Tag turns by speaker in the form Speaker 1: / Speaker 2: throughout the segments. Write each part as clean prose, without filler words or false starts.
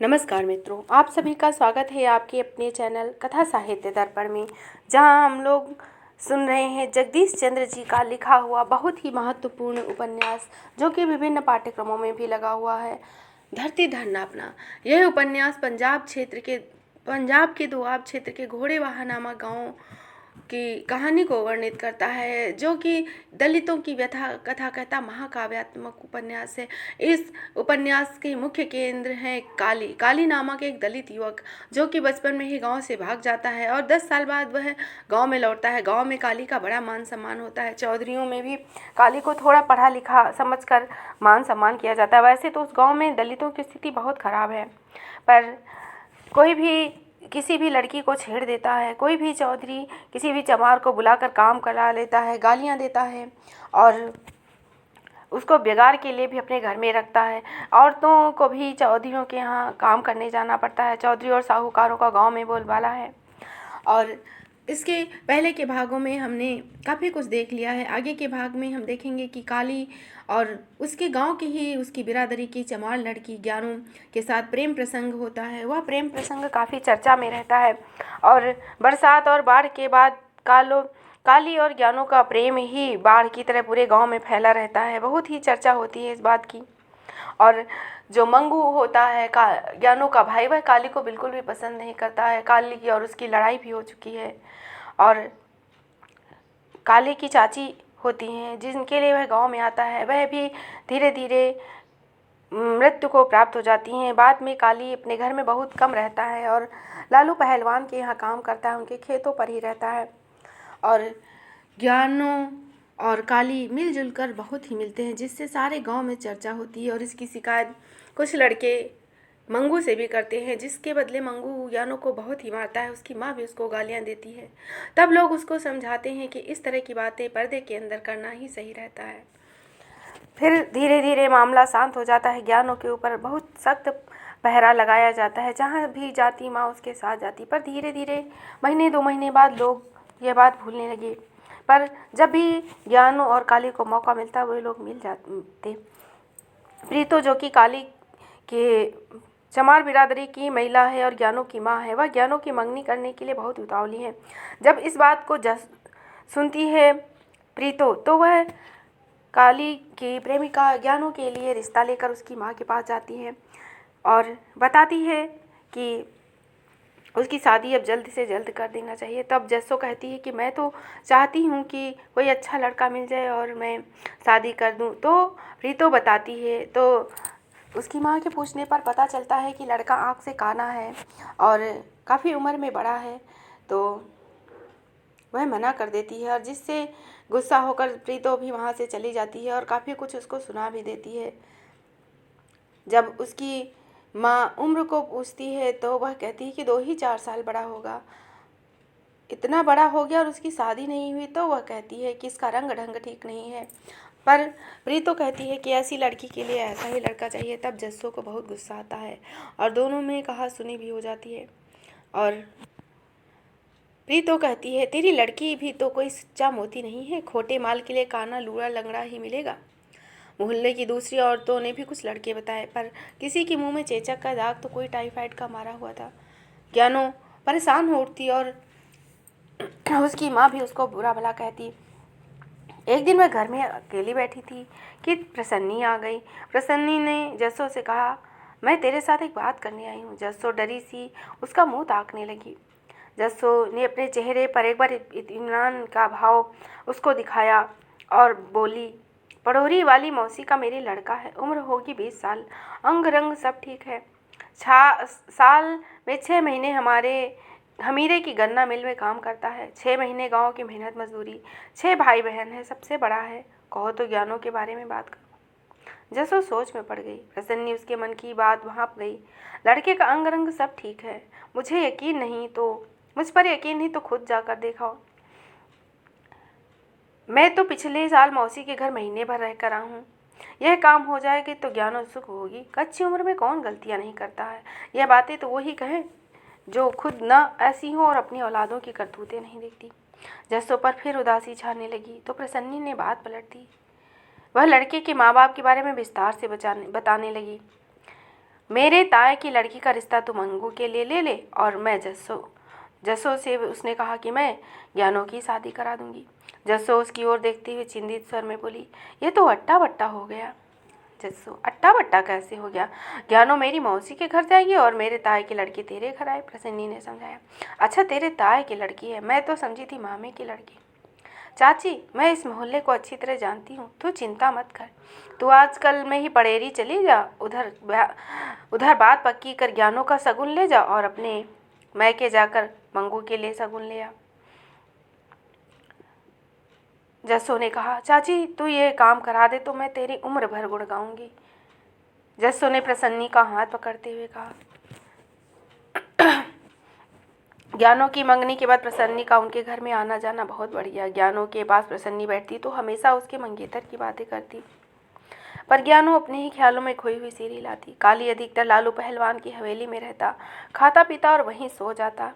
Speaker 1: नमस्कार मित्रों, आप सभी का स्वागत है आपके अपने चैनल कथा साहित्य दर्पण में, जहां हम लोग सुन रहे हैं जगदीश चंद्र जी का लिखा हुआ बहुत ही महत्वपूर्ण उपन्यास, जो कि विभिन्न पाठ्यक्रमों में भी लगा हुआ है, धरती धरना अपना। यह उपन्यास पंजाब के दोआब क्षेत्र के घोड़ेवाहा नामक गाँव की कहानी को वर्णित करता है, जो कि दलितों की व्यथा कथा कहता महाकाव्यात्मक उपन्यास है। इस उपन्यास के मुख्य केंद्र हैं काली नामक एक दलित युवक, जो कि बचपन में ही गांव से भाग जाता है और 10 साल बाद वह गांव में लौटता है। गांव में काली का बड़ा मान सम्मान होता है। चौधरियों में भी काली को थोड़ा पढ़ा लिखा समझकर मान सम्मान किया जाता है। वैसे तो उस गाँव में दलितों की स्थिति बहुत खराब है, पर कोई भी किसी भी लड़की को छेड़ देता है। कोई भी चौधरी किसी भी चमार को बुलाकर काम करा लेता है, गालियाँ देता है और उसको बेगार के लिए भी अपने घर में रखता है। औरतों को भी चौधरियों के यहाँ काम करने जाना पड़ता है। चौधरी और साहूकारों का गांव में बोलबाला है। और इसके पहले के भागों में हमने काफ़ी कुछ देख लिया है। आगे के भाग में हम देखेंगे कि काली और उसके गांव की ही उसकी बिरादरी की चमार लड़की ज्ञानू के साथ प्रेम प्रसंग होता है। वह प्रेम प्रसंग काफ़ी चर्चा में रहता है और बरसात और बाढ़ के बाद काली और ज्ञानू का प्रेम ही बाढ़ की तरह पूरे गांव में फैला रहता है। बहुत ही चर्चा होती है इस बात की। और जो मंगू होता है ज्ञानू का भाई, वह काली को बिल्कुल भी पसंद नहीं करता है। काली की और उसकी लड़ाई भी हो चुकी है और काली की चाची होती हैं जिनके लिए वह गांव में आता है, वह भी धीरे धीरे मृत्यु को प्राप्त हो जाती हैं। बाद में काली अपने घर में बहुत कम रहता है और लालू पहलवान के यहाँ काम करता है, उनके खेतों पर ही रहता है। और ज्ञानू और काली मिलजुल कर बहुत ही मिलते हैं, जिससे सारे गांव में चर्चा होती है। और इसकी शिकायत कुछ लड़के मंगू से भी करते हैं, जिसके बदले मंगू ज्ञानू को बहुत ही मारता है। उसकी माँ भी उसको गालियाँ देती है। तब लोग उसको समझाते हैं कि इस तरह की बातें पर्दे के अंदर करना ही सही रहता है। फिर धीरे धीरे मामला शांत हो जाता है। ज्ञानू के ऊपर बहुत सख्त पहरा लगाया जाता है, जहाँ भी जाती माँ उसके साथ जाती। पर धीरे धीरे महीने 2 महीने बाद लोग ये बात भूलने लगे। पर जब भी ज्ञानू और काली को मौका मिलता है, वे लोग मिल जाते। प्रीतो, जो कि काली के चमार बिरादरी की महिला है और ज्ञानू की माँ है, वह ज्ञानू की मंगनी करने के लिए बहुत उतावली है। जब इस बात को सुनती है प्रीतो, तो वह काली की प्रेमिका ज्ञानू के लिए रिश्ता लेकर उसकी माँ के पास जाती है और बताती है कि उसकी शादी अब जल्द से जल्द कर देना चाहिए। तब जस्सो कहती है कि मैं तो चाहती हूँ कि कोई अच्छा लड़का मिल जाए और मैं शादी कर दूँ। तो प्रीतो बताती है, तो उसकी माँ के पूछने पर पता चलता है कि लड़का आँख से काना है और काफ़ी उम्र में बड़ा है, तो वह मना कर देती है। और जिससे गुस्सा होकर प्रीतो भी वहाँ से चली जाती है और काफ़ी कुछ उसको सुना भी देती है। जब उसकी माँ उम्र को पूछती है तो वह कहती है कि 2 ही 4 साल बड़ा होगा। इतना बड़ा हो गया और उसकी शादी नहीं हुई, तो वह कहती है कि इसका रंग ढंग ठीक नहीं है। पर प्रीतो कहती है कि ऐसी लड़की के लिए ऐसा ही लड़का चाहिए। तब जस्सो को बहुत गुस्सा आता है और दोनों में कहा सुनी भी हो जाती है। और प्रीतो कहती है, तेरी लड़की भी तो कोई सच्चा मोती नहीं है, खोटे माल के लिए काना लूड़ा लंगड़ा ही मिलेगा। मोहल्ले की दूसरी औरतों ने भी कुछ लड़के बताए, पर किसी के मुंह में चेचक का दाग तो कोई टाइफाइड का मारा हुआ था। ज्ञानू परेशान हो उठती और उसकी माँ भी उसको बुरा भला कहती। एक दिन वह घर में अकेली बैठी थी कि प्रसन्नी आ गई। प्रसन्नी ने जस्सो से कहा, मैं तेरे साथ एक बात करने आई हूँ। जस्सो डरी सी उसका मुंह ताकने लगी। जस्सो ने अपने चेहरे पर एक बार इत्मीनान का भाव उसको दिखाया और बोली, पड़ोरी वाली मौसी का मेरे लड़का है, उम्र होगी 20 साल, अंग रंग सब ठीक है। साल में 6 महीने हमीरे की गन्ना मिल में काम करता है, 6 महीने गांव की मेहनत मजदूरी। 6 भाई बहन है, सबसे बड़ा है। कहो तो ज्ञानों के बारे में बात करो। जसो सोच में पड़ गई। प्रसन्नी उसके मन की बात वहाँ गई। लड़के का अंग रंग सब ठीक है, मुझ पर यकीन नहीं तो खुद जाकर दिखाओ। मैं तो पिछले साल मौसी के घर महीने भर रहकर आई हूँ। यह काम हो जाएगी तो ज्ञानो सुख होगी। कच्ची उम्र में कौन गलतियाँ नहीं करता है। यह बातें तो वही कहें जो खुद न ऐसी हो और अपनी औलादों की करतूतें नहीं देखती। जस्सो पर फिर उदासी छाने लगी तो प्रसन्नी ने बात पलट दी। वह लड़के के माँ बाप के बारे में विस्तार से बताने लगी। मेरे ताए की लड़की का रिश्ता तू मंगू के लिए ले ले और मैं जस्सो से उसने कहा कि मैं ज्ञानो की शादी करा दूंगी। जस्सो उसकी ओर देखते हुए चिंतित स्वर में बोली, ये तो अट्टा बट्टा हो गया। जस्सो, अट्टा बट्टा कैसे हो गया? ज्ञानो मेरी मौसी के घर जाएगी और मेरे ताए की लड़की तेरे घर आए, प्रसन्नी ने समझाया। अच्छा, तेरे ताए की लड़की है, मैं तो समझी थी मामे की लड़की। चाची, मैं इस मोहल्ले को अच्छी तरह जानती हूँ, तू चिंता मत कर। तू आजकल में ही पड़ेरी चली जा, उधर बात पक्की कर ज्ञानों का शगुन ले जा और अपने मैके जाकर मंगू के लिए शगुन ले आ। जस्सो ने कहा, चाची तू ये काम करा दे तो मैं तेरी उम्र भर गुण गाऊंगी। जस्सो ने प्रसन्नी का हाथ पकड़ते हुए कहा। ज्ञानों की मंगनी के बाद प्रसन्नी का उनके घर में आना जाना बहुत बढ़िया। ज्ञानों के पास प्रसन्नी बैठती तो हमेशा उसके मंगेतर की बातें करती, पर ज्ञानू अपने ही ख्यालों में खोई हुई सिर हिलाती। काली अधिकतर लालू पहलवान की हवेली में रहता, खाता पीता और वहीं सो जाता।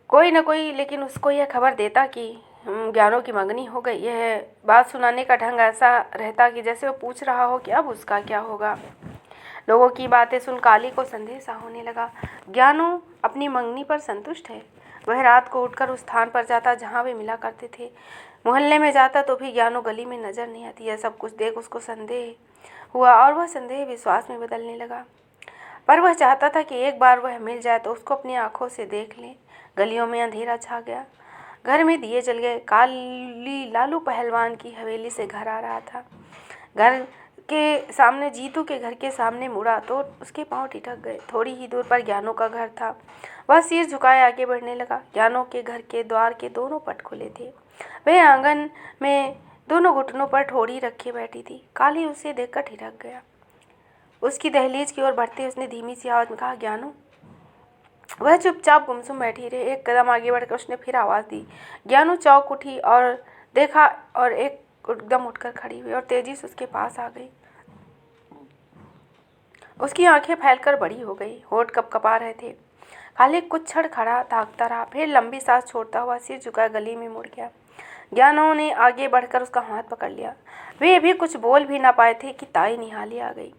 Speaker 1: कोई न कोई लेकिन उसको यह खबर देता कि ज्ञानों की मंगनी हो गई। यह बात सुनाने का ढंग ऐसा रहता कि जैसे वो पूछ रहा हो कि अब उसका क्या होगा। लोगों की बातें सुन काली को संदेह सा होने लगा। ज्ञानू अपनी मंगनी पर संतुष्ट है। वह रात को उठकर उस स्थान पर जाता जहाँ वे मिला करते थे। मोहल्ले में जाता तो भी ज्ञानू गली में नजर नहीं आती। यह सब कुछ देख उसको संदेह हुआ और वह संदेह विश्वास में बदलने लगा। पर वह चाहता था कि एक बार वह मिल जाए तो उसको अपनी आंखों से देख ले। गलियों में अंधेरा छा गया, घर में दिए जल गए। काली लालू पहलवान की हवेली से घर आ रहा था। घर के सामने जीतू के घर के सामने मुड़ा तो उसके पांव ठिठक गए। थोड़ी ही दूर पर ज्ञानों का घर था। वह सिर झुकाए आगे बढ़ने लगा। ज्ञानों के घर के द्वार के दोनों पट खुले थे। वह आंगन में दोनों घुटनों पर ठोड़ी रखे बैठी थी। काली उसे देखकर ठिठक गया। उसकी दहलीज की ओर बढ़ते उसने धीमी सी आवाज में कहा, ज्ञानू। वह चुपचाप गुमसुम बैठी रही। एक कदम आगे बढ़कर उसने फिर आवाज दी। ज्ञानू चौंक उठी और देखा और एकदम उठकर खड़ी हुई और तेजी से उसके पास आ गई। उसकी आंखें फैलकर बड़ी हो गई, होठ कपकपा रहे थे। काली कुछ क्षण खड़ा ताकता रहा, फिर लंबी सांस छोड़ता हुआ सिर झुकाए गली में मुड़ गया। ज्ञानू ने आगे बढ़कर उसका हाथ पकड़ लिया। वे अभी कुछ बोल भी ना पाए थे कि ताई निहाली आ गई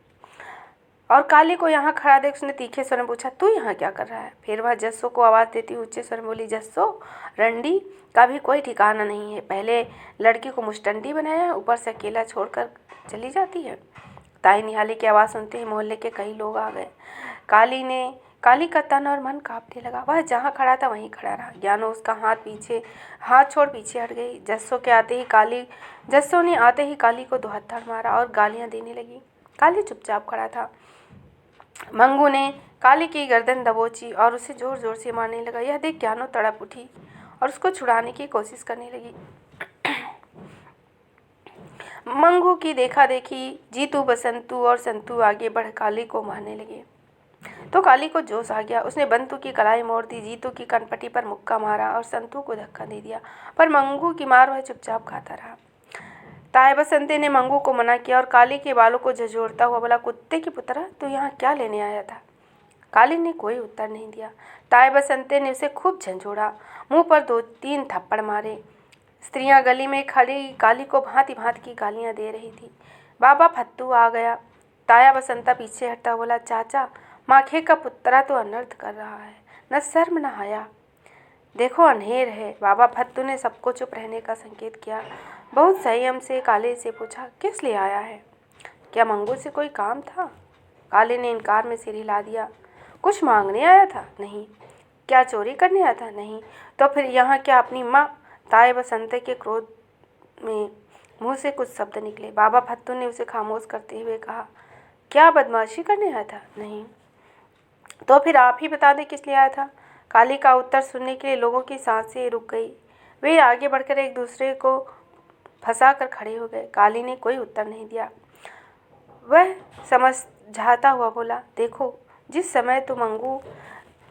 Speaker 1: और काली को यहाँ खड़ा देख उसने तीखे स्वर में पूछा, तू यहाँ क्या कर रहा है? फिर वह जस्सो को आवाज़ देती हुई ऊंचे स्वर में बोली, जस्सो, रंडी का भी कोई ठिकाना नहीं है। पहले लड़की को मुस्टंडी बनाया, ऊपर से अकेला छोड़कर चली जाती है। ताई निहाली की आवाज़ सुनते ही मोहल्ले के कई लोग आ गए। काली का तन और मन कांपने लगा। वह जहाँ खड़ा था वहीं खड़ा रहा। ज्ञानू उसका हाथ छोड़ पीछे हट गई। जस्सो ने आते ही काली को धुहत्थड़ मारा और गालियाँ देने लगी। काली चुपचाप खड़ा था। मंगू ने काली की गर्दन दबोची और उसे जोर जोर से मारने लगा। यह देख ज्ञानू तड़प उठी और उसको छुड़ाने की कोशिश करने लगी। मंगू की देखा देखी जीतू, बसंतू और संतू आगे बढ़ काली को मारने लगे तो काली को जोश आ गया। उसने बंतू की कलाई मोड़ दी, जीतू की कनपटी पर मुक्का मारा और संतू को धक्का दे दिया, पर मंगू की मार वह चुपचाप खाता रहा। ताए बसंते ने मंगू को मना किया और काली के बालों को झंझोड़ता हुआ बोला, कुत्ते की पुत्रा, तू यहाँ क्या लेने आया था? काली ने कोई उत्तर नहीं दिया। ताए बसंते ने उसे खूब झंझोड़ा, मुंह पर 2-3 थप्पड़ मारे। स्त्रियां गली में खड़ी काली को भांति भांति की गालियां दे रही थी। बाबा फत्तू आ गया। ताया बसंता पीछे हटता बोला, चाचा, माखे का पुत्रा तो अनर्थ कर रहा है, न शर्म न हया। देखो अंधेर है। बाबा फत्तू ने सबको चुप रहने का संकेत किया। बहुत संयम से काली से पूछा, किस लिए आया है? क्या मंगू से कोई काम था? काली ने इनकार में सिर हिला दिया। कुछ मांगने आया था? नहीं। क्या चोरी करने आया था? नहीं। तो फिर यहाँ क्या अपनी माँ? ताए बसंते के क्रोध में मुंह से कुछ शब्द निकले। बाबा फत्तू ने उसे खामोश करते हुए कहा, क्या बदमाशी करने आया था? नहीं। तो फिर आप ही बता दें किस लिए आया था? काली का उत्तर सुनने के लिए लोगों की सांसें रुक गई। वे आगे बढ़कर एक दूसरे को फंसा कर खड़े हो गए। काली ने कोई उत्तर नहीं दिया। वह समझाता हुआ बोला, देखो, जिस समय तुम मंगू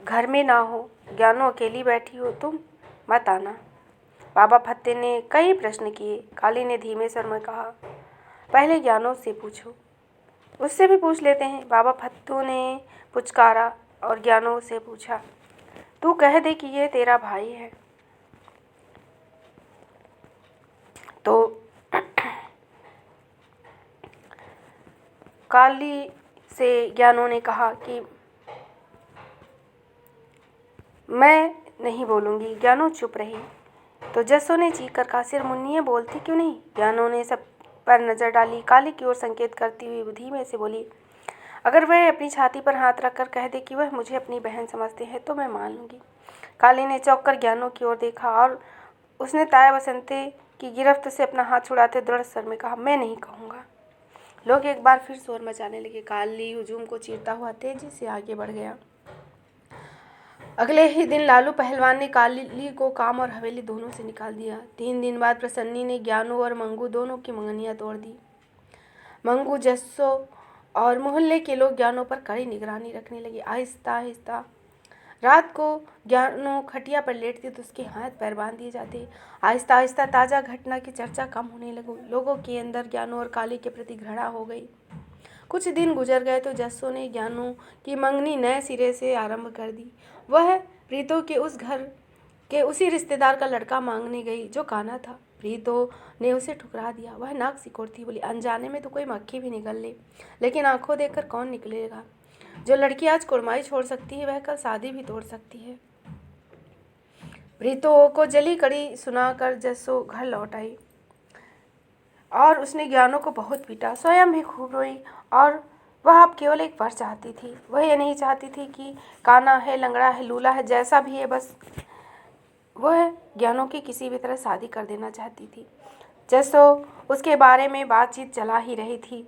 Speaker 1: घर में ना हो, ज्ञानू अकेली बैठी हो, तुम मत आना। बाबा फत्ते ने कई प्रश्न किए। काली ने धीमे स्वर में कहा, पहले ज्ञानू से पूछो, उससे भी पूछ लेते हैं। बाबा फत्तू ने पुचकारा और ज्ञानू से पूछा, तू कह दे कि ये तेरा भाई है तो काली से ज्ञानू ने कहा कि मैं नहीं बोलूँगी। ज्ञानू चुप रही। तो जस्सू ने चीख कर कहा, सिर मुन्निए, बोलती क्यों नहीं? ज्ञानू ने सब पर नजर डाली। काली की ओर संकेत करती हुई धीमे से बोली, अगर वह अपनी छाती पर हाथ रखकर कह दे कि वह मुझे अपनी बहन समझते हैं तो मैं मान लूँगी। काली ने चौंक कर ज्ञानू की ओर देखा और उसने ताया बसंते की गिरफ्त से अपना हाथ छुड़ाते दृढ़ स्वर में कहा, मैं नहीं कहूँगा। लोग एक बार फिर शोर मचाने लगे। काली हुजूम को चीरता हुआ तेजी से आगे बढ़ गया। अगले ही दिन लालू पहलवान ने काली को काम और हवेली दोनों से निकाल दिया। 3 दिन बाद प्रसन्नी ने ज्ञानू और मंगू दोनों की मंगनियां तोड़ दी। मंगू, जस्सो और मोहल्ले के लोग ज्ञानू पर कड़ी निगरानी रखने लगे। आहिस्ता आहिस्ता रात को ज्ञानू खटिया पर लेटती तो उसके हाथ पैर बांध दिए जाते। आहिस्ता आहिस्ता ताज़ा घटना की चर्चा कम होने लगी। लोगों के अंदर ज्ञानू और काली के प्रति घृणा हो गई। कुछ दिन गुजर गए तो जस्सो ने ज्ञानू की मंगनी नए सिरे से आरंभ कर दी। वह प्रीतो के उस घर के उसी रिश्तेदार का लड़का मांगने गई जो कान्हा था। प्रीतो ने उसे ठुकरा दिया। वह नाक सिकोड़ती बोली, अनजाने में तो कोई मक्खी भी निकल ले, लेकिन आंखों देखकर कौन निकलेगा? जो लड़की आज कुड़माई छोड़ सकती है वह कल शादी भी तोड़ सकती है। प्रीतो को जली कड़ी सुनाकर जस्सो घर लौट आई और उसने ज्ञानू को बहुत पीटा। स्वयं भी खूब रोई और वह अब केवल एक वर चाहती थी। वह ये नहीं चाहती थी कि काना है, लंगड़ा है, लूला है, जैसा भी है, बस वह ज्ञानू की किसी भी तरह शादी कर देना चाहती थी। जैसो उसके बारे में बातचीत चला ही रही थी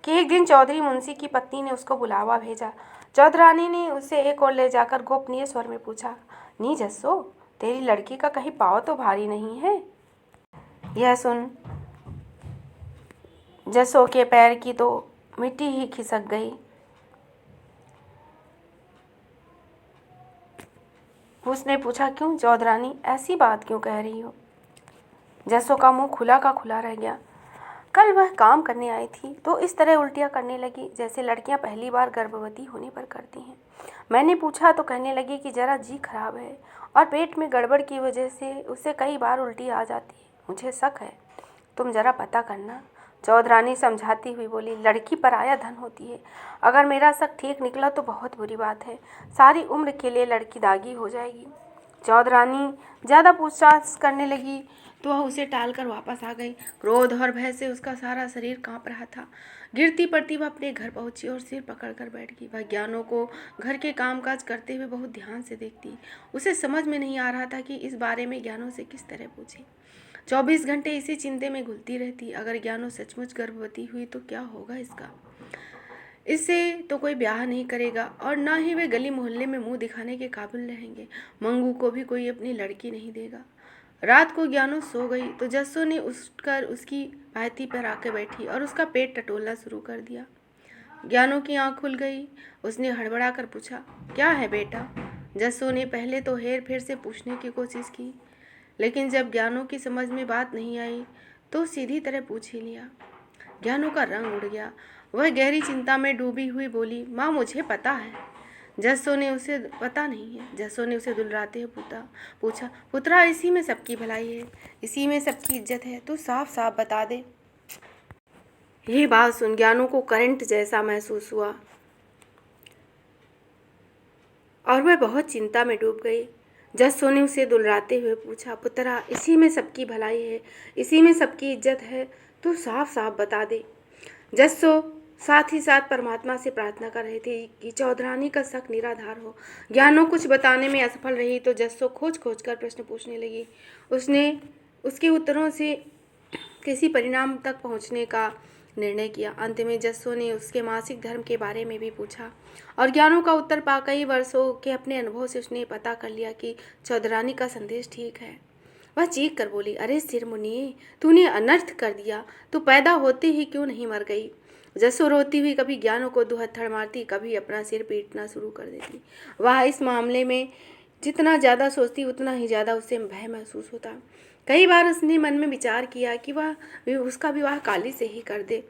Speaker 1: कि एक दिन चौधरी मुंशी की पत्नी ने उसको बुलावा भेजा। चौधरानी ने उसे एक ओर ले जाकर गोपनीय स्वर में पूछा, नी जस्सो, तेरी लड़की का कहीं पाँव तो भारी नहीं है? यह सुन जस्सो के पैर की तो मिट्टी ही खिसक गई। उसने पूछा, क्यों चौधरानी, ऐसी बात क्यों कह रही हो? जस्सो का मुंह खुला का खुला रह गया। कल वह काम करने आई थी तो इस तरह उल्टियाँ करने लगी जैसे लड़कियां पहली बार गर्भवती होने पर करती हैं। मैंने पूछा तो कहने लगी कि जरा जी खराब है और पेट में गड़बड़ की वजह से उसे कई बार उल्टी आ जाती है। मुझे शक है, तुम जरा पता करना। चौधरानी समझाती हुई बोली, लड़की पराया धन होती है। अगर मेरा शक ठीक निकला तो बहुत बुरी बात है, सारी उम्र के लिए लड़की दागी हो जाएगी। चौधरानी ज़्यादा पूछताछ करने लगी तो वह उसे टालकर वापस आ गई। क्रोध और भय से उसका सारा शरीर कांप रहा था। गिरती पड़ती वह अपने घर पहुंची और सिर पकड़कर बैठ गई। वह ज्ञानों को घर के कामकाज करते हुए बहुत ध्यान से देखती। उसे समझ में नहीं आ रहा था कि इस बारे में ज्ञानों से किस तरह पूछे। 24 घंटे इसी चिंता में घुलती रहती। अगर ज्ञानू सचमुच गर्भवती हुई तो क्या होगा इसका? इससे तो कोई ब्याह नहीं करेगा और ना ही वे गली मोहल्ले में मुंह दिखाने के काबिल रहेंगे। मंगू को भी कोई अपनी लड़की नहीं देगा। रात को ज्ञानू सो गई तो जस्सू ने उठकर उसकी पायती पर आकर बैठी और उसका पेट टटोलना शुरू कर दिया। ज्ञानू की आंख खुल गई। उसने हड़बड़ा कर पूछा, क्या है बेटा? जस्सू ने पहले तो हेर फेर से पूछने की कोशिश की, लेकिन जब ज्ञानू की समझ में बात नहीं आई तो सीधी तरह पूछ ही लिया। ज्ञानू का रंग उड़ गया। वह गहरी चिंता में डूबी हुई बोली, माँ मुझे पता है। जस्सू ने उसे पता नहीं है। जस्सू ने उसे दुलराते हुए पूछा, पुत्रा, इसी में सबकी भलाई है, इसी में सबकी इज्जत है, तू साफ साफ बता दे। ये बात सुन ज्ञानू को करंट जैसा महसूस हुआ और वह बहुत चिंता में डूब गई। जस्सू ने उसे दुलराते हुए पूछा, पुत्रा, इसी में सबकी भलाई है, इसी में सबकी इज्जत है, तू साफ साफ बता दे। जस्सू साथ ही साथ परमात्मा से प्रार्थना कर रहे थे कि चौधरानी का शक निराधार हो। ज्ञानू कुछ बताने में असफल रही तो जस्सू खोज खोज कर प्रश्न पूछने लगी। उसने उसके उत्तरों से किसी परिणाम तक पहुंचने का निर्णय किया। अंत में जस्सू ने उसके मासिक धर्म के बारे में भी पूछा और ज्ञानू का उत्तर पा कई वर्षों के अपने अनुभव से उसने पता कर लिया कि चौधरानी का संदेश ठीक है। वह चीख कर बोली, अरे सिर मुनिए, तूने अनर्थ कर दिया, तू पैदा होते ही क्यों नहीं मर गई? जस्सू रोती हुई कभी ज्ञानू को 2 हथौड़ मारती, कभी अपना सिर पीटना शुरू कर देती। वह इस मामले में जितना ज़्यादा सोचती उतना ही ज़्यादा उसे भय महसूस होता। कई बार उसने मन में विचार किया कि वह उसका विवाह काली से ही कर दे,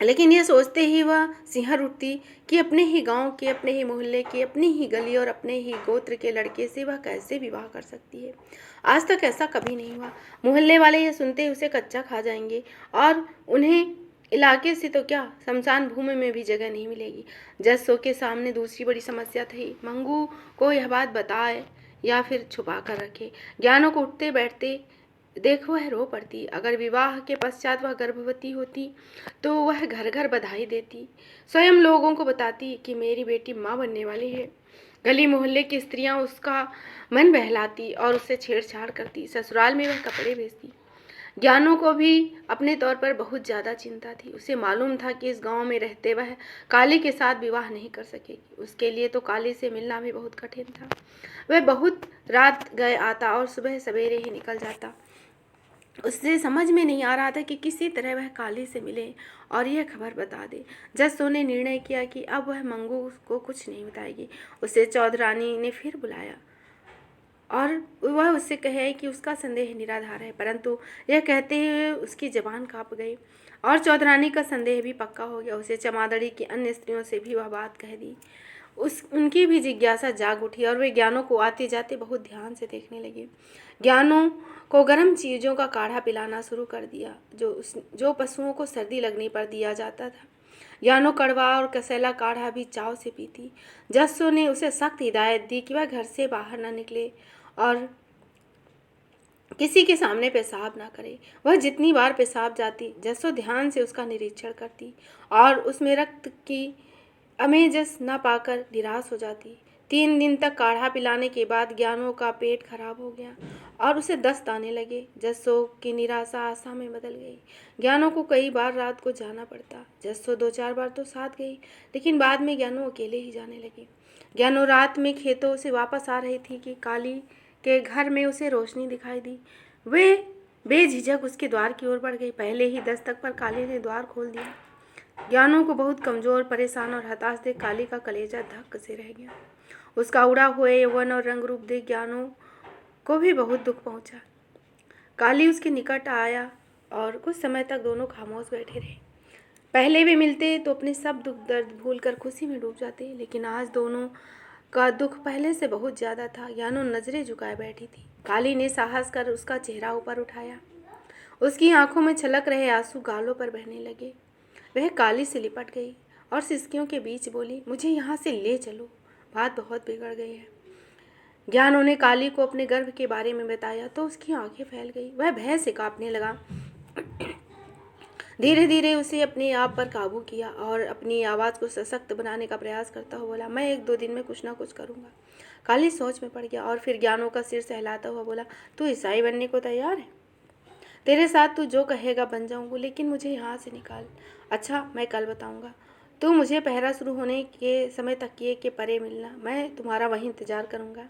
Speaker 1: लेकिन यह सोचते ही वह सिहर उठती कि अपने ही गांव के, अपने ही मोहल्ले के, अपनी ही गली और अपने ही गोत्र के लड़के से वह कैसे विवाह कर सकती है। आज तक ऐसा कभी नहीं हुआ। मोहल्ले वाले यह सुनते ही उसे कच्चा खा जाएंगे और उन्हें इलाके से तो क्या, शमशान भूमि में भी जगह नहीं मिलेगी। जस्सो के सामने दूसरी बड़ी समस्या थी, मंगू को यह बात बताए या फिर छुपा कर रखे। ज्ञानों को उठते बैठते देखो वह रो पड़ती। अगर विवाह के पश्चात वह गर्भवती होती तो वह घर घर बधाई देती, स्वयं लोगों को बताती कि मेरी बेटी माँ बनने वाली है। गली मोहल्ले की स्त्रियां उसका मन बहलाती और उससे छेड़छाड़ करती। ससुराल में वह कपड़े बेचती। ज्ञानों को भी अपने तौर पर बहुत ज़्यादा चिंता थी। उसे मालूम था कि इस गांव में रहते वह काली के साथ विवाह नहीं कर सकेगी। उसके लिए तो काली से मिलना भी बहुत कठिन था। वह बहुत रात गए आता और सुबह सवेरे ही निकल जाता। उससे समझ में नहीं आ रहा था कि किसी तरह वह काली से मिले और यह खबर बता दे। जस्सो ने निर्णय किया कि अब वह मंगू को कुछ नहीं बताएगी। उसे चौधरानी ने फिर बुलाया और वह उससे कहे कि उसका संदेह निराधार है, परंतु यह कहते हुए उसकी जबान कांप गई और चौधरानी का संदेह भी पक्का हो गया। उसे चमादड़ी की अन्य स्त्रियों से भी वह बात कह दी। उनकी भी जिज्ञासा जाग उठी और वे ज्ञानों को आते जाते बहुत ध्यान से देखने लगे। ज्ञानों को गर्म चीज़ों का काढ़ा पिलाना शुरू कर दिया, जो पशुओं को सर्दी लगने पर दिया जाता था। ज्ञानों कड़वा और कसैला काढ़ा भी चाव से पीती। जस्सो ने उसे सख्त हिदायत दी कि वह घर से बाहर न निकले और किसी के सामने पेशाब ना करे। वह जितनी बार पेशाब जाती, जस्सो ध्यान से उसका निरीक्षण करती और उसमें रक्त की अमेजस न पाकर निराश हो जाती। 3 दिन तक काढ़ा पिलाने के बाद ज्ञानों का पेट खराब हो गया और उसे दस्त आने लगे। जस्सो की निराशा आशा में बदल गई। ज्ञानों को कई बार रात को जाना पड़ता। जस्सो 2-4 बार तो साथ गई, लेकिन बाद में ज्ञानों अकेले ही जाने लगी। ज्ञानों रात में खेतों से वापस आ रही थी कि काली के घर में उसे रोशनी दिखाई दी। वे बेझिझक उसके द्वार की ओर बढ़ गई। पहले ही दस्तक पर काली ने द्वार खोल दिया। ज्ञानों को बहुत कमजोर, परेशान और हताश देख काली का कलेजा धक्क से रह गया। उसका उड़ा हुआ यौवन और रंग रूप देख ज्ञानों को भी बहुत दुख पहुंचा। काली उसके निकट आया और कुछ समय तक दोनों खामोश बैठे रहे। पहले वे मिलते तो अपने सब दुख दर्द भूलकर खुशी में डूब जाते, लेकिन आज दोनों का दुख पहले से बहुत ज़्यादा था। ज्ञानों नजरें झुकाए बैठी थी। काली ने साहस कर उसका चेहरा ऊपर उठाया। उसकी आंखों में छलक रहे आंसू गालों पर बहने लगे। वह काली से लिपट गई और सिसकियों के बीच बोली, मुझे यहाँ से ले चलो, बात बहुत बिगड़ गई है। ज्ञानों ने काली को अपने गर्भ के बारे में बताया तो उसकी आंखें फैल गई। वह भय से कांपने लगा। धीरे धीरे उसे अपने आप पर काबू किया और अपनी आवाज़ को सशक्त बनाने का प्रयास करता हुआ बोला, मैं 1-2 दिन में कुछ ना कुछ करूँगा। काली सोच में पड़ गया और फिर ज्ञानों का सिर सहलाता हुआ बोला, तू ईसाई बनने को तैयार है? तेरे साथ तू जो कहेगा बन जाऊंगा, लेकिन मुझे यहाँ से निकाल। अच्छा, मैं कल बताऊंगा। तू मुझे पहरा शुरू होने के समय तकिए के परे मिलना, मैं तुम्हारा वहीं इंतजार करूंगा।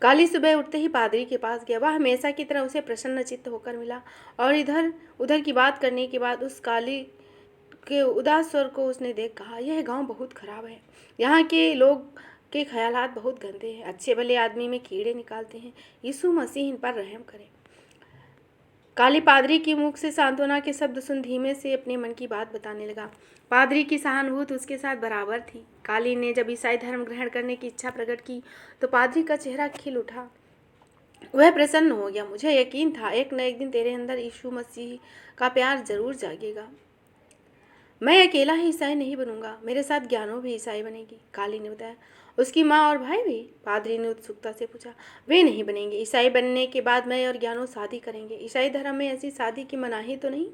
Speaker 1: काली सुबह उठते ही पादरी के पास गया। वह हमेशा की तरह उसे प्रसन्न चित्त होकर मिला और इधर उधर की बात करने के बाद उस काली के उदास स्वर को उसने देख कहा, यह गांव बहुत खराब है। यहाँ के लोग के ख्यालात बहुत गंदे हैं, अच्छे भले आदमी में कीड़े निकालते हैं। यीशु मसीह इन पर रहम करे। काली पादरी की मुख से सांत्वना के शब्द सुन धीमे से अपने मन की बात बताने लगा। पादरी की सहानुभूति उसके साथ बराबर थी। काली ने जब ईसाई धर्म ग्रहण करने की इच्छा प्रकट की तो पादरी का चेहरा खिल उठा। वह प्रसन्न हो गया। मुझे यकीन था एक न एक दिन तेरे अंदर यीशु मसीह का प्यार जरूर जागेगा। मैं अकेला ही ईसाई नहीं बनूंगा, मेरे साथ ज्ञानों भी ईसाई बनेगी, काली ने बताया। उसकी माँ और भाई भी? पादरी ने उत्सुकता से पूछा। वे नहीं बनेंगे। ईसाई बनने के बाद मैं और ज्ञानों शादी करेंगे। ईसाई धर्म में ऐसी शादी की मनाही तो नहीं?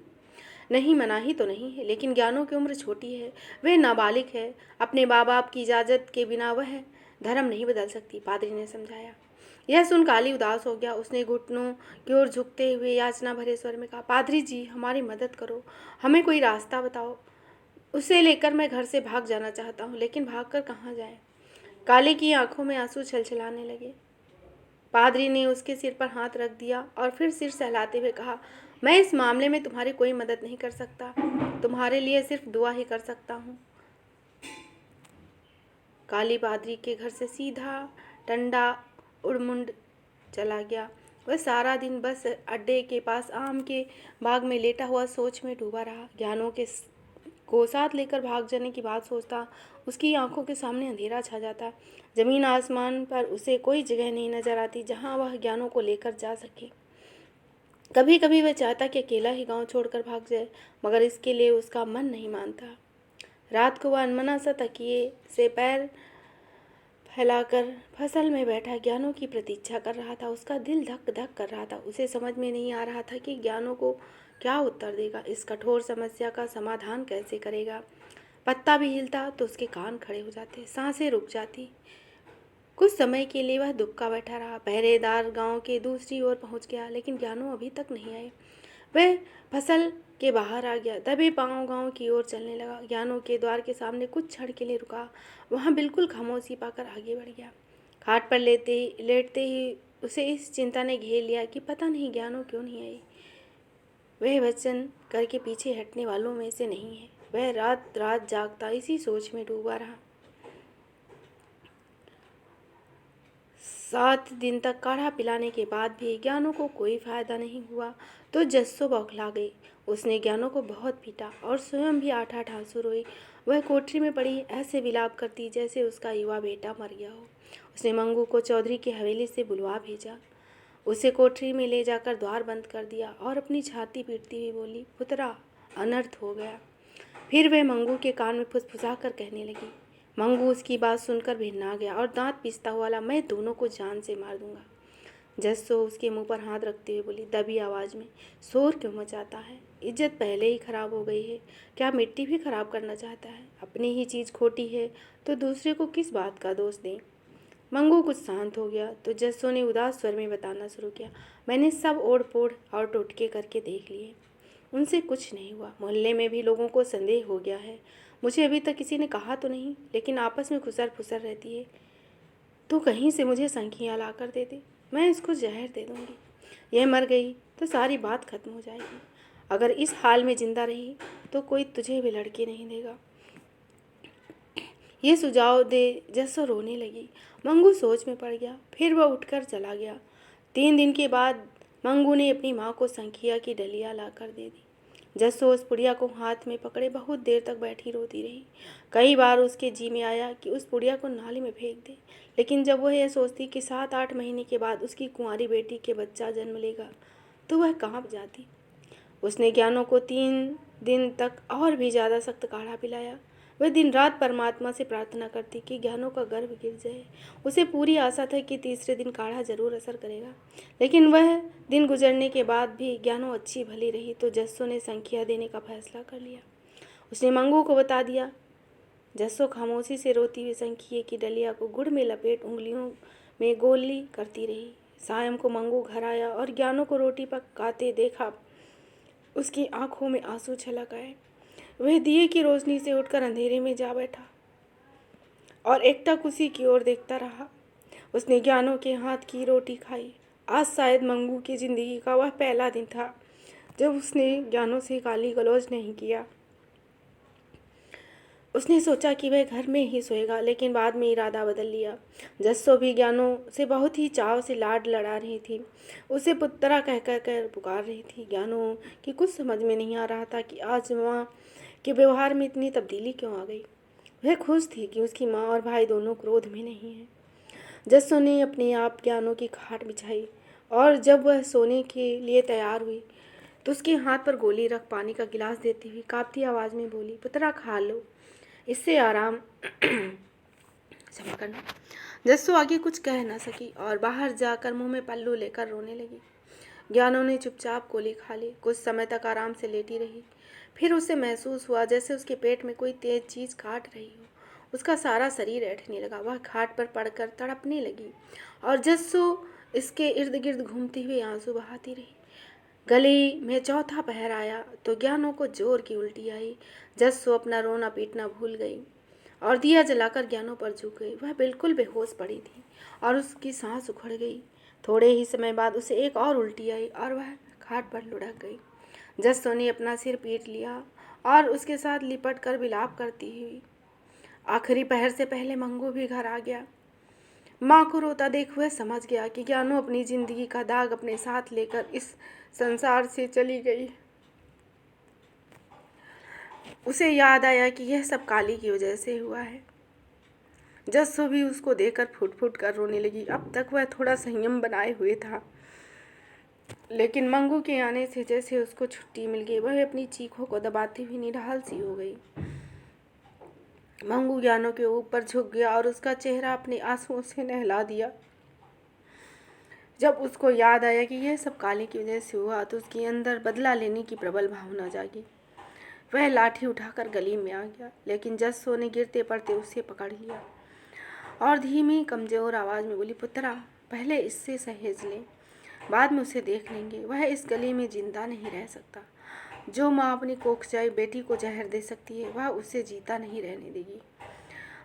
Speaker 1: नहीं, मनाही तो नहीं है, लेकिन ज्ञानों की उम्र छोटी है, वे नाबालिग है। अपने माँ बाप की इजाज़त के बिना वह धर्म नहीं बदल सकती, पादरी ने समझाया। यह सुन काली उदास हो गया। उसने घुटनों की ओर झुकते हुए याचना भरे स्वर में कहा, पादरी जी, हमारी मदद करो, हमें कोई रास्ता बताओ। उसे लेकर मैं घर से भाग जाना चाहता हूँ, लेकिन भागकर कहाँ जाएं? काली की आंखों में आंसू छलछलाने लगे। पादरी ने उसके सिर पर हाथ रख दिया और फिर सिर सहलाते हुए कहा, मैं इस मामले में तुम्हारी कोई मदद नहीं कर सकता, तुम्हारे लिए सिर्फ दुआ ही कर सकता हूँ। काली पादरी के घर से सीधा टंडा उड़मुंड चला गया। वह सारा दिन बस अड्डे के पास आम के बाग में लेटा हुआ सोच में डूबा रहा। ज्ञानों के को साथ लेकर भाग जाने की बात सोचता उसकी आंखों के सामने अंधेरा छा जाता। जमीन आसमान पर उसे कोई जगह नहीं नजर आती जहां वह ज्ञानों को लेकर जा सके। कभी कभी वह चाहता कि अकेला ही गांव छोड़कर भाग जाए, मगर इसके लिए उसका मन नहीं मानता। रात को वह अनमना सा तकिए से पैर फैलाकर फसल में बैठा ज्ञानों की प्रतीक्षा कर रहा था। उसका दिल धक धक कर रहा था। उसे समझ में नहीं आ रहा था कि ज्ञानों को क्या उत्तर देगा, इस कठोर समस्या का समाधान कैसे करेगा। पत्ता भी हिलता तो उसके कान खड़े हो जाते, सांसें रुक जाती। कुछ समय के लिए वह दुबका बैठा रहा। पहरेदार गांव के दूसरी ओर पहुंच गया, लेकिन ज्ञानू अभी तक नहीं आए। वह फसल के बाहर आ गया, दबे पांव गांव की ओर चलने लगा। ज्ञानू के द्वार के सामने कुछ क्षण के लिए रुका, वहां बिल्कुल खामोशी पाकर आगे बढ़ गया। खाट पर लेटते ही उसे इस चिंता ने घेर लिया कि पता नहीं ज्ञानू क्यों नहीं आई। वह वचन करके पीछे हटने वालों में से नहीं है। वह रात रात जागता इसी सोच में डूबा रहा। 7 दिन तक काढ़ा पिलाने के बाद भी ज्ञानों को कोई फायदा नहीं हुआ तो जस्सो बौखला गई। उसने ज्ञानों को बहुत पीटा और स्वयं भी 8-8 आंसू रोए। वह कोठरी में पड़ी ऐसे विलाप करती जैसे उसका युवा बेटा मर गया हो। उसने मंगू को चौधरी की हवेली से बुलवा भेजा, उसे कोठरी में ले जाकर द्वार बंद कर दिया और अपनी छाती पीटती हुई बोली, पुत्रा, अनर्थ हो गया। फिर वह मंगू के कान में फुसफुसा कर कहने लगी। मंगू उसकी बात सुनकर भिन्ना गया और दांत पीसता हुआ बोला, मैं दोनों को जान से मार दूंगा। जस्सो उसके मुंह पर हाथ रखते हुए बोली दबी आवाज में, शोर क्यों मचाता है? इज्जत पहले ही खराब हो गई है, क्या मिट्टी भी खराब करना चाहता है? अपनी ही चीज़ खोटी है तो दूसरे को किस बात का दोष दें? मंगू कुछ शांत हो गया तो जस्सो ने उदास स्वर में बताना शुरू किया, मैंने सब ओढ़ पोढ़ और टोटके करके देख लिए, उनसे कुछ नहीं हुआ। मोहल्ले में भी लोगों को संदेह हो गया है। मुझे अभी तक किसी ने कहा तो नहीं, लेकिन आपस में खुसर फुसर रहती है। तो कहीं से मुझे संखियाँ ला कर दे दे, मैं इसको जहर दे दूँगी। यह मर गई तो सारी बात खत्म हो जाएगी। अगर इस हाल में जिंदा रही तो कोई तुझे भी लड़के नहीं देगा। ये सुझाव दे जस्सो रोने लगी। मंगू सोच में पड़ गया, फिर वह उठकर चला गया। 3 दिन के बाद मंगू ने अपनी माँ को संखिया की डलिया ला कर दे दी। जस्सो उस पुड़िया को हाथ में पकड़े बहुत देर तक बैठी रोती रही। कई बार उसके जी में आया कि उस पुड़िया को नाली में फेंक दे, लेकिन जब वह यह सोचती कि 7-8 महीने के बाद उसकी कुंवारी बेटी के बच्चा जन्म लेगा तो वह कांप जाती। उसने ज्ञानों को 3 दिन तक और भी ज़्यादा सख्त काढ़ा पिलाया। वह दिन रात परमात्मा से प्रार्थना करती कि ज्ञानों का गर्भ गिर जाए। उसे पूरी आशा था कि तीसरे दिन काढ़ा जरूर असर करेगा, लेकिन वह दिन गुजरने के बाद भी ज्ञानों अच्छी भली रही तो जस्सो ने संखिया देने का फैसला कर लिया। उसने मंगू को बता दिया। जस्सो खामोशी से रोती हुई संखिए की डलिया को गुड़ में लपेट उंगलियों में गोली करती रही। सायं को मंगू घर आया और ज्ञानों को रोटी पकाते देखा। उसकी आंखों में आंसू छलक आए। वह दिए की रोशनी से उठकर अंधेरे में जा बैठा और एकटक उसी की ओर देखता रहा। उसने ज्ञानों के हाथ की रोटी खाई। आज शायद मंगू की जिंदगी का वह पहला दिन था जब उसने ज्ञानों से गाली गलौज नहीं किया। उसने सोचा कि वह घर में ही सोएगा, लेकिन बाद में इरादा बदल लिया। जस्सो भी ज्ञानों से बहुत ही चाव से लाड लड़ा रही थी, उसे पुत्रा कह कर पुकार रही थी। ज्ञानों की कुछ समझ में नहीं आ रहा था कि आज माँ के व्यवहार में इतनी तब्दीली क्यों आ गई। वह खुश थी कि उसकी माँ और भाई दोनों क्रोध में नहीं हैं। जस्सो ने अपने आप ज्ञानों की खाट बिछाई और जब वह सोने के लिए तैयार हुई तो उसके हाथ पर गोली रख पानी का गिलास देती हुई कांपती आवाज़ में बोली, पुत्रा खा लो, इससे आराम क्षमा करना। जस्सो आगे कुछ कह न सकी और बाहर जाकर मुंह में पल्लू लेकर रोने लगी। ज्ञानों ने चुपचाप गोली खा ली। कुछ समय तक आराम से लेटी रही। फिर उसे महसूस हुआ जैसे उसके पेट में कोई तेज चीज़ काट रही हो। उसका सारा शरीर ऐंठने लगा। वह खाट पर पड़कर तड़पने लगी और जस्सो इसके इर्द गिर्द घूमती हुई आंसू बहाती रही। गली में चौथा पहर आया तो ज्ञानों को जोर की उल्टी आई। जस्सो अपना रोना पीटना भूल गई और दिया जलाकर ज्ञानों पर झुक गई। वह बिल्कुल बेहोश पड़ी थी और उसकी सांस उखड़ गई। थोड़े ही समय बाद उसे एक और उल्टी आई और वह खाट पर लुढ़क गई। जस्सो ने अपना सिर पीट लिया और उसके साथ लिपट कर विलाप करती हुई। आखिरी पहर से पहले मंगू भी घर आ गया। माँ को रोता देख वह समझ गया कि ज्ञानू अपनी जिंदगी का दाग अपने साथ लेकर इस संसार से चली गई। उसे याद आया कि यह सब काली की वजह से हुआ है। जस्सो भी उसको देखकर फुट फुट कर रोने लगी। अब तक वह थोड़ा संयम बनाए हुए था, लेकिन मंगू के आने से जैसे उसको छुट्टी मिल गई, वह अपनी चीखों को दबाती हुई निढाल सी हो गई। मंगू ज्ञानों के ऊपर झुक गया और उसका चेहरा अपने आंसुओं से नहला दिया। जब उसको याद आया कि यह सब काली की वजह से हुआ तो उसके अंदर बदला लेने की प्रबल भावना जागी। वह लाठी उठाकर गली में आ गया, लेकिन जस्सो ने गिरते पड़ते उसे पकड़ लिया और धीमी कमजोर आवाज में बोली, पुत्रा, पहले इससे सहेज ले, बाद में उसे देख लेंगे। वह इस गली में जिंदा नहीं रह सकता। जो माँ अपनी कोखजाई बेटी को जहर दे सकती है, वह उसे जीता नहीं रहने देगी।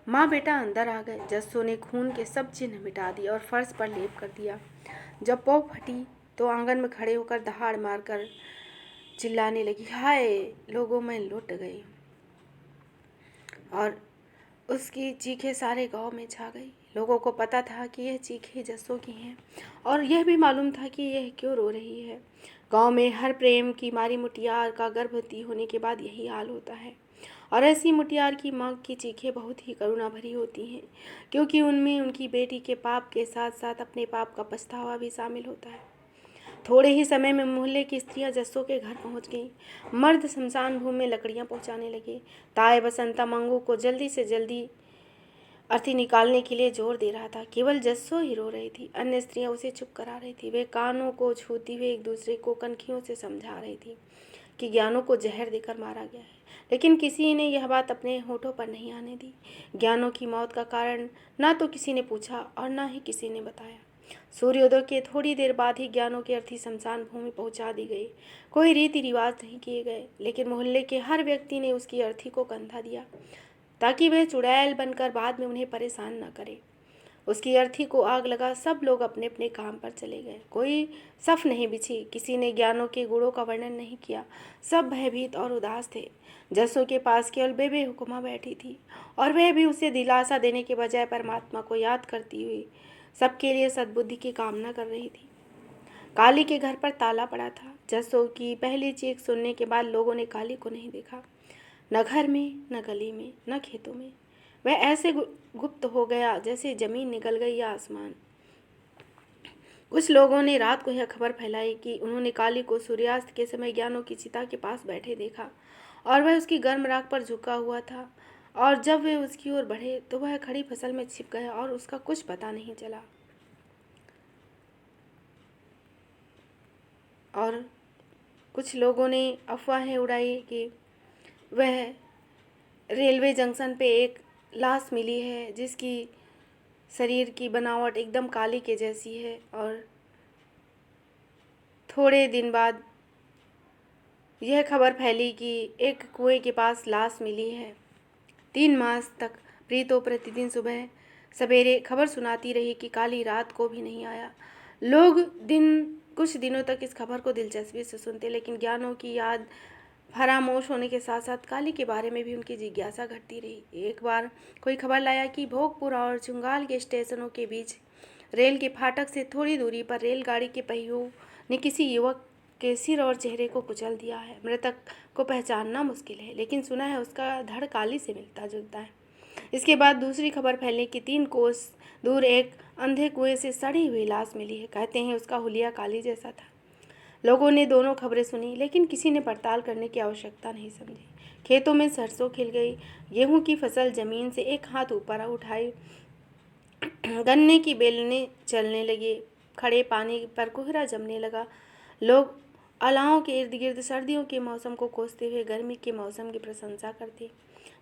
Speaker 1: माँ बेटा अंदर आ गए। जस्सो ने खून के सब चिन्ह मिटा दिए और फर्श पर लेप कर दिया। जब पौ फटी तो आंगन में खड़े होकर दहाड़ मारकर चिल्लाने लगी, हाय लोगों, मैं लुट गई। और उसकी चीखें सारे गांव में छा गई। लोगों को पता था कि यह चीखें जस्सो की हैं और यह भी मालूम था कि यह क्यों रो रही है। गांव में हर प्रेम की मारी मुटियार का गर्भवती होने के बाद यही हाल होता है। और ऐसी मुटियार की माँ की चीखें बहुत ही करुणा भरी होती हैं, क्योंकि उनमें उनकी बेटी के पाप के साथ साथ अपने पाप का पछतावा भी शामिल होता है। थोड़े ही समय में मोहल्ले की स्त्रियां जस्सो के घर पहुंच गईं। मर्द शमशान भूमि में लकड़ियां पहुंचाने लगे। ताए बसंता मंगू को जल्दी से जल्दी अर्थी निकालने के लिए जोर दे रहा था। केवल जस्सो ही रो रही थी। अन्य स्त्रियां उसे चुप करा रही थी। वे कानों को छूती हुए एक दूसरे को कनखियों से समझा रही थी कि ज्ञानों को जहर देकर मारा गया है, लेकिन किसी ने यह बात अपने होठों पर नहीं आने दी। ज्ञानों की मौत का कारण ना तो किसी ने पूछा और ना ही किसी ने बताया। सूर्योदय के थोड़ी देर बाद ही ज्ञानों की अर्थी शमशान भूमि पहुंचा दी गई। कोई रीति रिवाज नहीं किए गए, लेकिन मोहल्ले के हर व्यक्ति ने उसकी अर्थी को कंधा दिया ताकि वह चुड़ैल बनकर बाद में उन्हें परेशान न करे। उसकी अर्थी को आग लगा। सब लोग अपने अपने काम पर चले गए। कोई सफ नहीं बिछी। किसी ने ज्ञानों के गुणों का वर्णन नहीं किया। सब भयभीत और उदास थे। जस्सो के पास केवल बेबे हुक्मा बैठी थी और वह भी उसे दिलासा देने के बजाय परमात्मा को याद करती हुई सबके लिए सद्बुद्धि की कामना कर रही थी। काली के घर पर ताला पड़ा था। जस्सो की पहली चीख सुनने के बाद लोगों ने काली को नहीं देखा, न घर में, न गली में, न खेतों में। वह ऐसे गुप्त हो गया जैसे जमीन निकल गई या आसमान। कुछ लोगों ने रात को यह खबर फैलाई कि उन्होंने काली को सूर्यास्त के समय ज्ञानों की चिता के पास बैठे देखा और वह उसकी गर्म राख पर झुका हुआ था, और जब वे उसकी ओर बढ़े तो वह खड़ी फसल में छिप गया और उसका कुछ पता नहीं चला। और कुछ लोगों ने अफवाहें उड़ाई कि वह रेलवे जंक्शन पे एक लाश मिली है जिसकी शरीर की बनावट एकदम काली के जैसी है। और थोड़े दिन बाद यह खबर फैली कि एक कुएं के पास लाश मिली है। 3 मास तक प्रीतो प्रतिदिन सुबह सवेरे खबर सुनाती रही कि काली रात को भी नहीं आया। लोग कुछ दिनों तक इस खबर को दिलचस्पी से सुनते, लेकिन ज्ञानों की याद फरामोश होने के साथ साथ काली के बारे में भी उनकी जिज्ञासा घटती रही। एक बार कोई खबर लाया कि भोगपुर और चुंगाल के स्टेशनों के बीच रेल के फाटक से थोड़ी दूरी पर रेलगाड़ी के पहियों ने किसी युवक के सिर और चेहरे को कुचल दिया है। मृतक को पहचानना मुश्किल है, लेकिन सुना है उसका धड़ काली से मिलता जुलता है। इसके बाद दूसरी खबर फैलने की 3 कोस दूर एक अंधे कुएं से सड़ी हुई लाश मिली है। कहते हैं उसका हुलिया काली जैसा था। लोगों ने दोनों खबरें सुनी, लेकिन किसी ने पड़ताल करने की आवश्यकता नहीं समझी। खेतों में सरसों खिल गई। गेहूं की फसल जमीन से एक हाथ ऊपर उठाई। गन्ने की बेलने चलने लगे। खड़े पानी पर कोहरा जमने लगा। लोग अलाव के इर्द गिर्द सर्दियों के मौसम को कोसते हुए गर्मी के मौसम की प्रशंसा करते।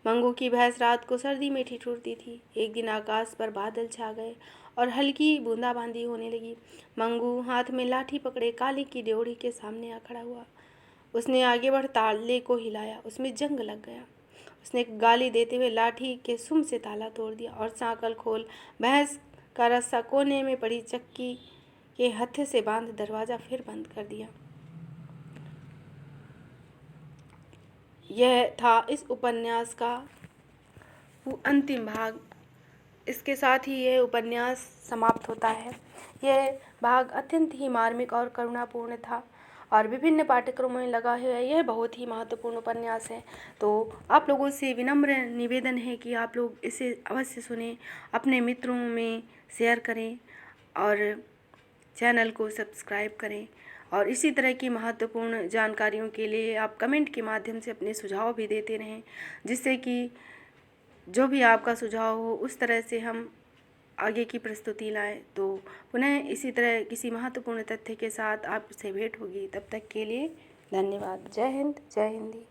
Speaker 1: मंगू की भैंस रात को सर्दी में ठिठुरती थी। एक दिन आकाश पर बादल छा गए और हल्की बूंदाबांदी होने लगी। मंगू हाथ में लाठी पकड़े काली की ड्योढ़ी के सामने आ खड़ा हुआ। उसने आगे बढ़ ताले को हिलाया। उसमें जंग लग गया। उसने गाली देते हुए लाठी के सुम से ताला तोड़ दिया और सांकल खोल भैंस का रस्सा कोने में पड़ी चक्की के हत्थे से बांध दरवाज़ा फिर बंद कर दिया। यह था इस उपन्यास का अंतिम भाग। इसके साथ ही यह उपन्यास समाप्त होता है। यह भाग अत्यंत ही मार्मिक और करुणापूर्ण था और विभिन्न पाठ्यक्रमों में लगा है। यह बहुत ही महत्वपूर्ण उपन्यास है। तो आप लोगों से विनम्र निवेदन है कि आप लोग इसे अवश्य सुनें, अपने मित्रों में शेयर करें और चैनल को सब्सक्राइब करें और इसी तरह की महत्वपूर्ण जानकारियों के लिए आप कमेंट के माध्यम से अपने सुझाव भी देते रहें, जिससे कि जो भी आपका सुझाव हो उस तरह से हम आगे की प्रस्तुति लाएं। तो पुनः इसी तरह किसी महत्वपूर्ण तथ्य के साथ आपसे भेंट होगी। तब तक के लिए धन्यवाद। जय हिंद, जय हिंदी।